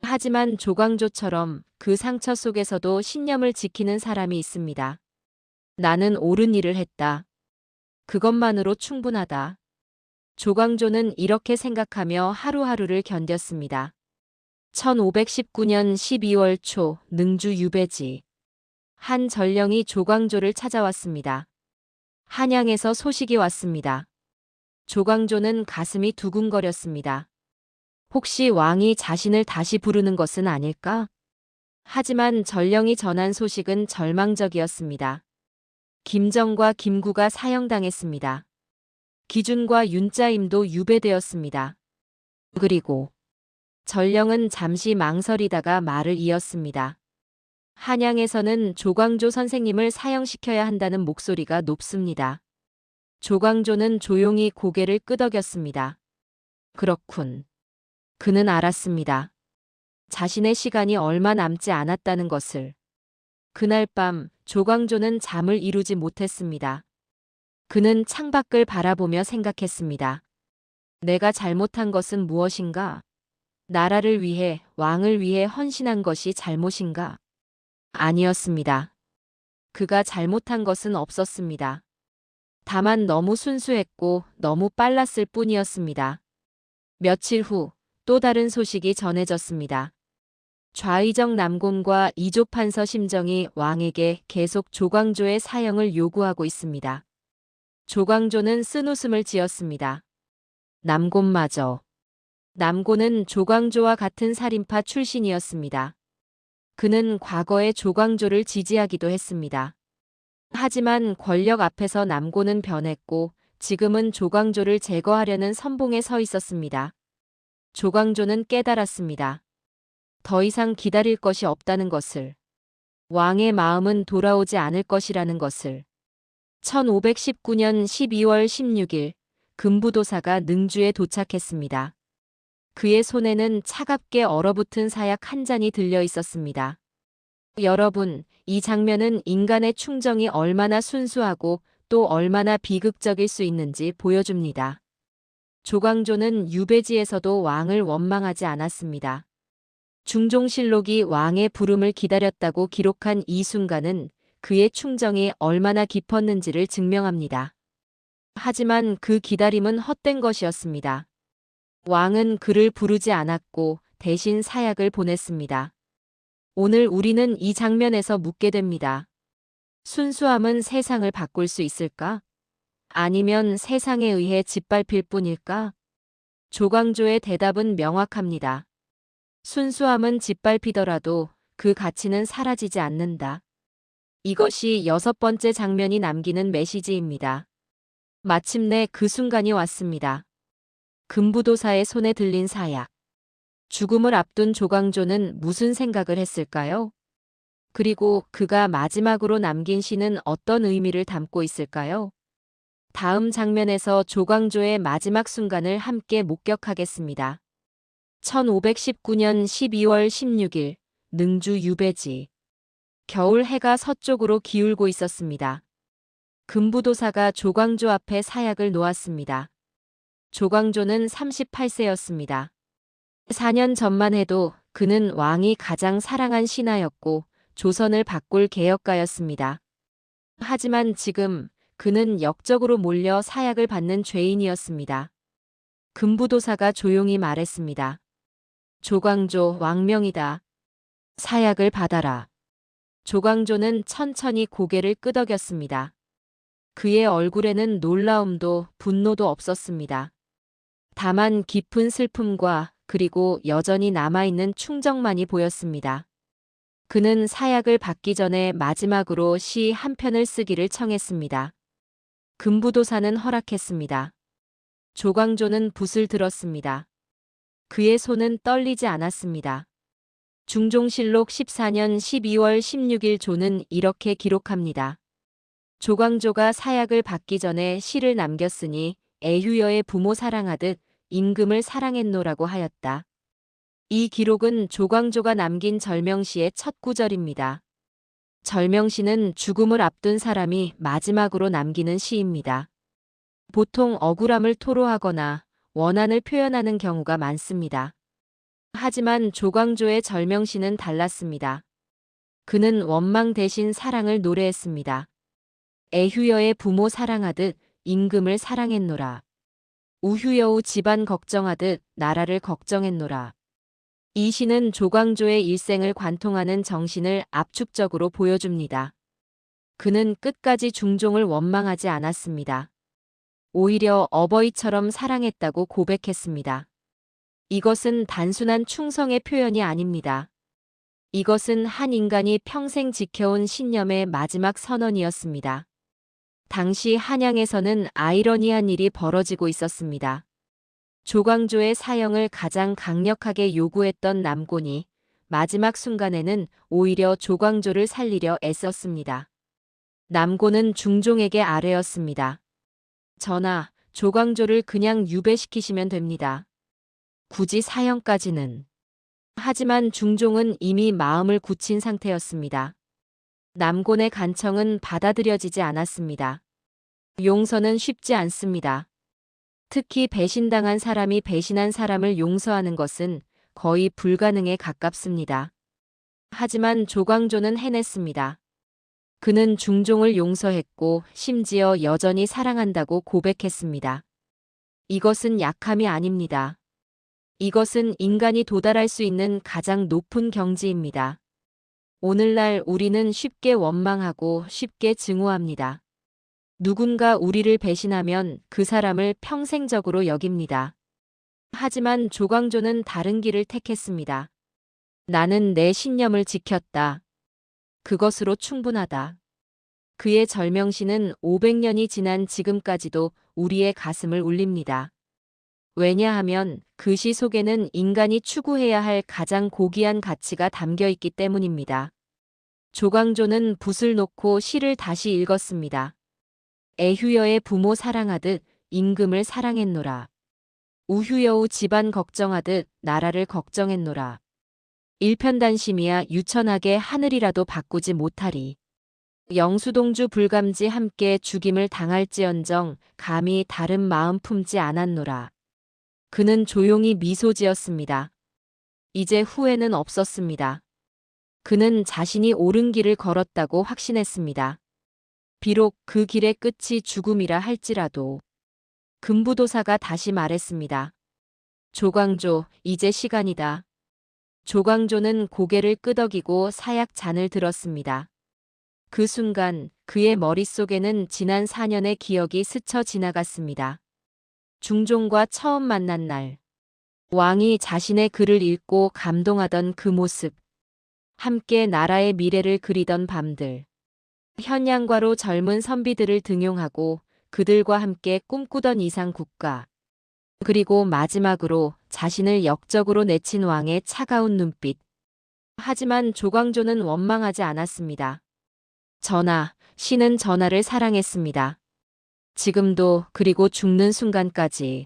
하지만 조광조처럼 그 상처 속에서도 신념을 지키는 사람이 있습니다. 나는 옳은 일을 했다. 그것만으로 충분하다. 조광조는 이렇게 생각하며 하루하루를 견뎠습니다. 1519년 12월 초 능주 유배지. 한 전령이 조광조를 찾아왔습니다. 한양에서 소식이 왔습니다. 조광조는 가슴이 두근거렸습니다. 혹시 왕이 자신을 다시 부르는 것은 아닐까? 하지만 전령이 전한 소식은 절망적이었습니다. 김정과 김구가 사형당했습니다. 기준과 윤자임도 유배되었습니다. 그리고 전령은 잠시 망설이다가 말을 이었습니다. 한양에서는 조광조 선생님을 사형시켜야 한다는 목소리가 높습니다. 조광조는 조용히 고개를 끄덕였습니다. 그렇군. 그는 알았습니다. 자신의 시간이 얼마 남지 않았다는 것을. 그날 밤 조광조는 잠을 이루지 못했습니다. 그는 창밖을 바라보며 생각했습니다. 내가 잘못한 것은 무엇인가? 나라를 위해, 왕을 위해 헌신한 것이 잘못인가? 아니었습니다. 그가 잘못한 것은 없었습니다. 다만 너무 순수했고 너무 빨랐을 뿐이었습니다. 며칠 후 또 다른 소식이 전해졌습니다. 좌의정 남곤과 이조판서 심정이 왕에게 계속 조광조의 사형을 요구하고 있습니다. 조광조는 쓴웃음을 지었습니다. 남곤마저. 남곤은 조광조와 같은 살인파 출신이었습니다. 그는 과거에 조광조를 지지하기도 했습니다. 하지만 권력 앞에서 남곤은 변했고 지금은 조광조를 제거하려는 선봉에 서 있었습니다. 조광조는 깨달았습니다. 더 이상 기다릴 것이 없다는 것을. 왕의 마음은 돌아오지 않을 것이라는 것을. 1519년 12월 16일 금부도사가 능주에 도착했습니다. 그의 손에는 차갑게 얼어붙은 사약 한 잔이 들려 있었습니다. 여러분, 이 장면은 인간의 충정이 얼마나 순수하고 또 얼마나 비극적일 수 있는지 보여줍니다. 조광조는 유배지에서도 왕을 원망하지 않았습니다. 중종실록이 왕의 부름을 기다렸다고 기록한 이 순간은 그의 충정이 얼마나 깊었는지를 증명합니다. 하지만 그 기다림은 헛된 것이었습니다. 왕은 그를 부르지 않았고 대신 사약을 보냈습니다. 오늘 우리는 이 장면에서 묻게 됩니다. 순수함은 세상을 바꿀 수 있을까? 아니면 세상에 의해 짓밟힐 뿐일까? 조광조의 대답은 명확합니다. 순수함은 짓밟히더라도 그 가치는 사라지지 않는다. 이것이 6번째 장면이 남기는 메시지입니다. 마침내 그 순간이 왔습니다. 금부도사의 손에 들린 사약. 죽음을 앞둔 조광조는 무슨 생각을 했을까요? 그리고 그가 마지막으로 남긴 시는 어떤 의미를 담고 있을까요? 다음 장면에서 조광조의 마지막 순간을 함께 목격하겠습니다. 1519년 12월 16일 능주 유배지. 겨울 해가 서쪽으로 기울고 있었습니다. 금부도사가 조광조 앞에 사약을 놓았습니다. 조광조는 38세였습니다. 4년 전만 해도 그는 왕이 가장 사랑한 신하였고 조선을 바꿀 개혁가였습니다. 하지만 지금 그는 역적으로 몰려 사약을 받는 죄인이었습니다. 금부도사가 조용히 말했습니다. 조광조 왕명이다. 사약을 받아라. 조광조는 천천히 고개를 끄덕였습니다. 그의 얼굴에는 놀라움도 분노도 없었습니다. 다만 깊은 슬픔과 그리고 여전히 남아있는 충정만이 보였습니다. 그는 사약을 받기 전에 마지막으로 시 한 편을 쓰기를 청했습니다. 금부도사는 허락했습니다. 조광조는 붓을 들었습니다. 그의 손은 떨리지 않았습니다. 중종실록 14년 12월 16일 조는 이렇게 기록합니다. 조광조가 사약을 받기 전에 시를 남겼으니 애휴여의 부모 사랑하듯 임금을 사랑했노라고 하였다. 이 기록은 조광조가 남긴 절명시의 첫 구절입니다. 절명시는 죽음을 앞둔 사람이 마지막으로 남기는 시입니다. 보통 억울함을 토로하거나 원한을 표현하는 경우가 많습니다. 하지만 조광조의 절명시는 달랐습니다. 그는 원망 대신 사랑을 노래했습니다. 애휴여의 부모 사랑하듯 임금을 사랑했노라. 우휴여우 집안 걱정하듯 나라를 걱정했노라. 이 시는 조광조의 일생을 관통하는 정신을 압축적으로 보여줍니다. 그는 끝까지 중종을 원망하지 않았습니다. 오히려 어버이처럼 사랑했다고 고백했습니다. 이것은 단순한 충성의 표현이 아닙니다. 이것은 한 인간이 평생 지켜온 신념의 마지막 선언이었습니다. 당시 한양에서는 아이러니한 일이 벌어지고 있었습니다. 조광조의 사형을 가장 강력하게 요구했던 남곤이 마지막 순간에는 오히려 조광조를 살리려 애썼습니다. 남곤은 중종에게 아뢰었습니다. 전하, 조광조를 그냥 유배시키시면 됩니다. 굳이 사형까지는. 하지만 중종은 이미 마음을 굳힌 상태였습니다. 남곤의 간청은 받아들여지지 않았습니다. 용서는 쉽지 않습니다. 특히 배신당한 사람이 배신한 사람을 용서하는 것은 거의 불가능에 가깝습니다. 하지만 조광조는 해냈습니다. 그는 중종을 용서했고 심지어 여전히 사랑한다고 고백했습니다. 이것은 약함이 아닙니다. 이것은 인간이 도달할 수 있는 가장 높은 경지입니다. 오늘날 우리는 쉽게 원망하고 쉽게 증오합니다. 누군가 우리를 배신하면 그 사람을 평생적으로 여깁니다. 하지만 조광조는 다른 길을 택했습니다. 나는 내 신념을 지켰다. 그것으로 충분하다. 그의 절명시는 500년이 지난 지금까지도 우리의 가슴을 울립니다. 왜냐하면 그 시 속에는 인간이 추구해야 할 가장 고귀한 가치가 담겨 있기 때문입니다. 조광조는 붓을 놓고 시를 다시 읽었습니다. 애휴여의 부모 사랑하듯 임금을 사랑했노라. 우휴여우 집안 걱정하듯 나라를 걱정했노라. 일편단심이야 유천하게 하늘이라도 바꾸지 못하리. 영수동주 불감지 함께 죽임을 당할지언정 감히 다른 마음 품지 않았노라. 그는 조용히 미소 지었습니다. 이제 후회는 없었습니다. 그는 자신이 옳은 길을 걸었다고 확신했습니다. 비록 그 길의 끝이 죽음이라 할지라도. 금부도사가 다시 말했습니다. 조광조, 이제 시간이다. 조광조는 고개를 끄덕이고 사약 잔을 들었습니다. 그 순간 그의 머릿속에는 지난 4년의 기억이 스쳐 지나갔습니다. 중종과 처음 만난 날. 왕이 자신의 글을 읽고 감동하던 그 모습. 함께 나라의 미래를 그리던 밤들. 현양과로 젊은 선비들을 등용하고 그들과 함께 꿈꾸던 이상 국가. 그리고 마지막으로 자신을 역적으로 내친 왕의 차가운 눈빛. 하지만 조광조는 원망하지 않았습니다. 전하, 신은 전하를 사랑했습니다. 지금도 그리고 죽는 순간까지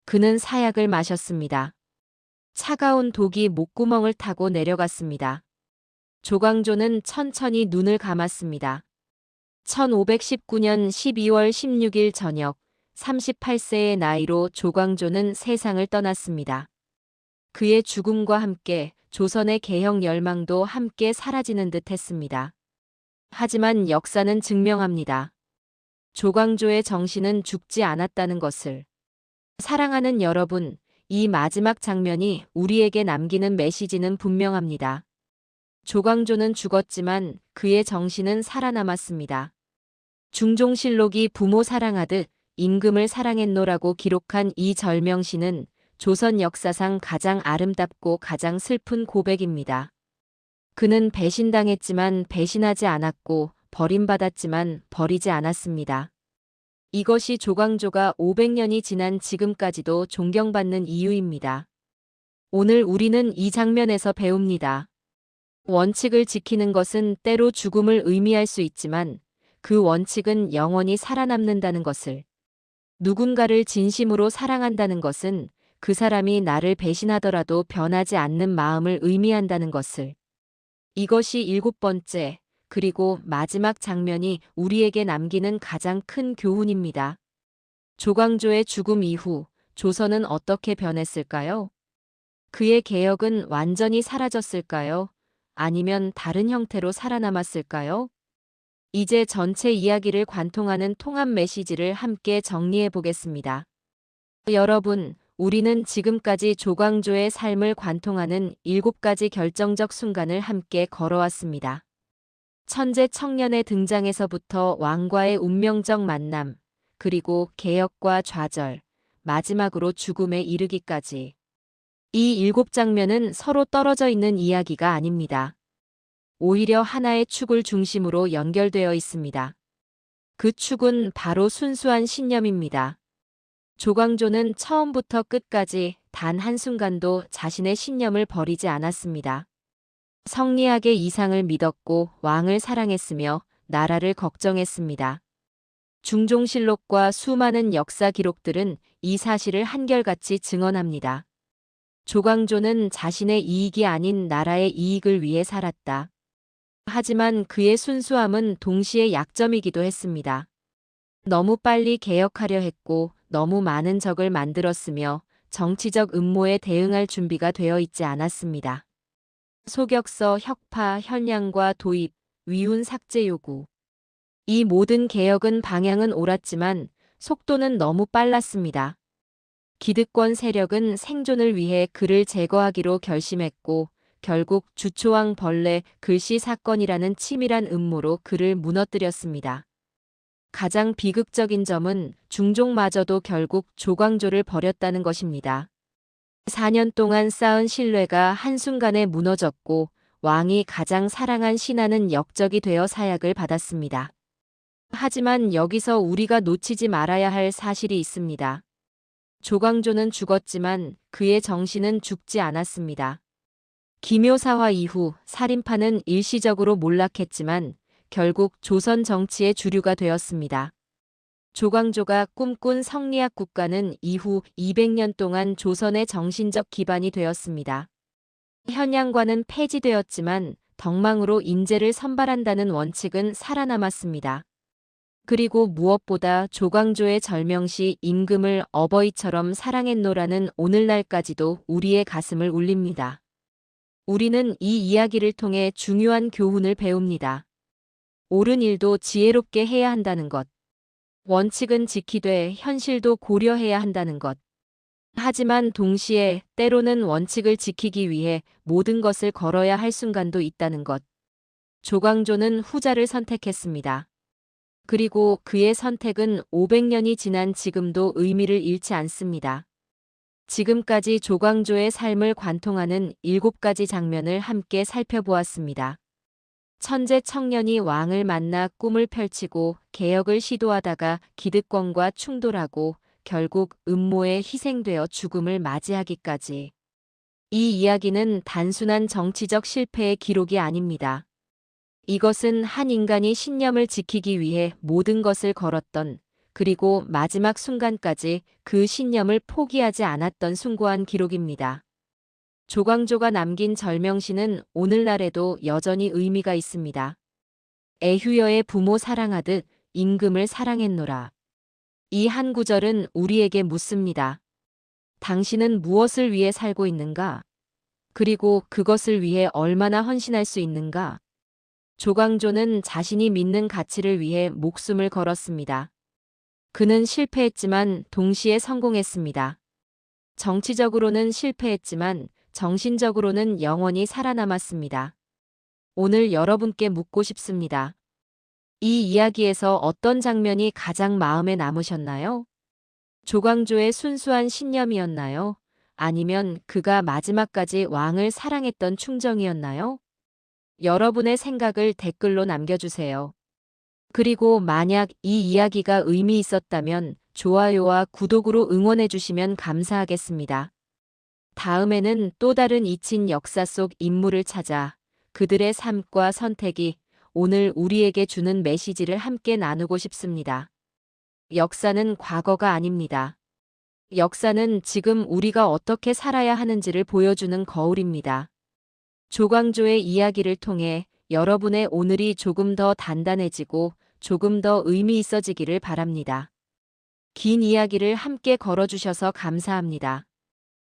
그는 사약을 마셨습니다. 차가운 독이 목구멍을 타고 내려갔습니다. 조광조는 천천히 눈을 감았습니다. 1519년 12월 16일 저녁 38세의 나이로 조광조는 세상을 떠났습니다. 그의 죽음과 함께 조선의 개혁 열망도 함께 사라지는 듯 했습니다. 하지만 역사는 증명합니다. 조광조의 정신은 죽지 않았다는 것을. 사랑하는 여러분, 이 마지막 장면이 우리에게 남기는 메시지는 분명합니다. 조광조는 죽었지만 그의 정신은 살아남았습니다. 중종실록이 부모 사랑하듯 임금을 사랑했노라고 기록한 이 절명시는 조선 역사상 가장 아름답고 가장 슬픈 고백입니다. 그는 배신당했지만 배신하지 않았고 버림받았지만 버리지 않았습니다. 이것이 조광조가 500년이 지난 지금까지도 존경받는 이유입니다. 오늘 우리는 이 장면에서 배웁니다. 원칙을 지키는 것은 때로 죽음을 의미할 수 있지만 그 원칙은 영원히 살아남는다는 것을. 누군가를 진심으로 사랑한다는 것은 그 사람이 나를 배신하더라도 변하지 않는 마음을 의미한다는 것을. 이것이 7번째, 그리고 마지막 장면이 우리에게 남기는 가장 큰 교훈입니다. 조광조의 죽음 이후 조선은 어떻게 변했을까요? 그의 개혁은 완전히 사라졌을까요? 아니면 다른 형태로 살아남았을까요? 이제 전체 이야기를 관통하는 통합 메시지를 함께 정리해 보겠습니다. 여러분, 우리는 지금까지 조광조의 삶을 관통하는 7가지 결정적 순간을 함께 걸어왔습니다. 천재 청년의 등장에서부터 왕과의 운명적 만남, 그리고 개혁과 좌절, 마지막으로 죽음에 이르기까지. 이 7장면은 서로 떨어져 있는 이야기가 아닙니다. 오히려 하나의 축을 중심으로 연결되어 있습니다. 그 축은 바로 순수한 신념입니다. 조광조는 처음부터 끝까지 단 한순간도 자신의 신념을 버리지 않았습니다. 성리학의 이상을 믿었고 왕을 사랑했으며 나라를 걱정했습니다. 중종실록과 수많은 역사 기록들은 이 사실을 한결같이 증언합니다. 조광조는 자신의 이익이 아닌 나라의 이익을 위해 살았다. 하지만 그의 순수함은 동시에 약점이기도 했습니다. 너무 빨리 개혁하려 했고 너무 많은 적을 만들었으며 정치적 음모에 대응할 준비가 되어 있지 않았습니다. 소격서, 혁파, 현량과 도입, 위훈 삭제 요구. 이 모든 개혁은 방향은 옳았지만 속도는 너무 빨랐습니다. 기득권 세력은 생존을 위해 그를 제거하기로 결심했고 결국 주초왕 벌레 글씨 사건이라는 치밀한 음모로 그를 무너뜨렸습니다. 가장 비극적인 점은 중종마저도 결국 조광조를 버렸다는 것입니다. 4년 동안 쌓은 신뢰가 한순간에 무너졌고 왕이 가장 사랑한 신하는 역적이 되어 사약을 받았습니다. 하지만 여기서 우리가 놓치지 말아야 할 사실이 있습니다. 조광조는 죽었지만 그의 정신은 죽지 않았습니다. 기묘사화 이후 살인파는 일시적으로 몰락했지만 결국 조선 정치의 주류가 되었습니다. 조광조가 꿈꾼 성리학 국가는 이후 200년 동안 조선의 정신적 기반이 되었습니다. 현양관은 폐지되었지만 덕망으로 인재를 선발한다는 원칙은 살아남았습니다. 그리고 무엇보다 조광조의 절명시 임금을 어버이처럼 사랑했노라는 오늘날까지도 우리의 가슴을 울립니다. 우리는 이 이야기를 통해 중요한 교훈을 배웁니다. 옳은 일도 지혜롭게 해야 한다는 것. 원칙은 지키되 현실도 고려해야 한다는 것. 하지만 동시에 때로는 원칙을 지키기 위해 모든 것을 걸어야 할 순간도 있다는 것. 조광조는 후자를 선택했습니다. 그리고 그의 선택은 500년이 지난 지금도 의미를 잃지 않습니다. 지금까지 조광조의 삶을 관통하는 7가지 장면을 함께 살펴보았습니다. 천재 청년이 왕을 만나 꿈을 펼치고 개혁을 시도하다가 기득권과 충돌하고 결국 음모에 희생되어 죽음을 맞이하기까지. 이 이야기는 단순한 정치적 실패의 기록이 아닙니다. 이것은 한 인간이 신념을 지키기 위해 모든 것을 걸었던, 그리고 마지막 순간까지 그 신념을 포기하지 않았던 숭고한 기록입니다. 조광조가 남긴 절명시는 오늘날에도 여전히 의미가 있습니다. 애휴여의 부모 사랑하듯 임금을 사랑했노라. 이 한 구절은 우리에게 묻습니다. 당신은 무엇을 위해 살고 있는가? 그리고 그것을 위해 얼마나 헌신할 수 있는가? 조광조는 자신이 믿는 가치를 위해 목숨을 걸었습니다. 그는 실패했지만 동시에 성공했습니다. 정치적으로는 실패했지만 정신적으로는 영원히 살아남았습니다. 오늘 여러분께 묻고 싶습니다. 이 이야기에서 어떤 장면이 가장 마음에 남으셨나요? 조광조의 순수한 신념이었나요? 아니면 그가 마지막까지 왕을 사랑했던 충정이었나요? 여러분의 생각을 댓글로 남겨주세요. 그리고 만약 이 이야기가 의미 있었다면 좋아요와 구독으로 응원해주시면 감사하겠습니다. 다음에는 또 다른 잊힌 역사 속 인물을 찾아 그들의 삶과 선택이 오늘 우리에게 주는 메시지를 함께 나누고 싶습니다. 역사는 과거가 아닙니다. 역사는 지금 우리가 어떻게 살아야 하는지를 보여주는 거울입니다. 조광조의 이야기를 통해 여러분의 오늘이 조금 더 단단해지고 조금 더 의미 있어지기를 바랍니다. 긴 이야기를 함께 걸어주셔서 감사합니다.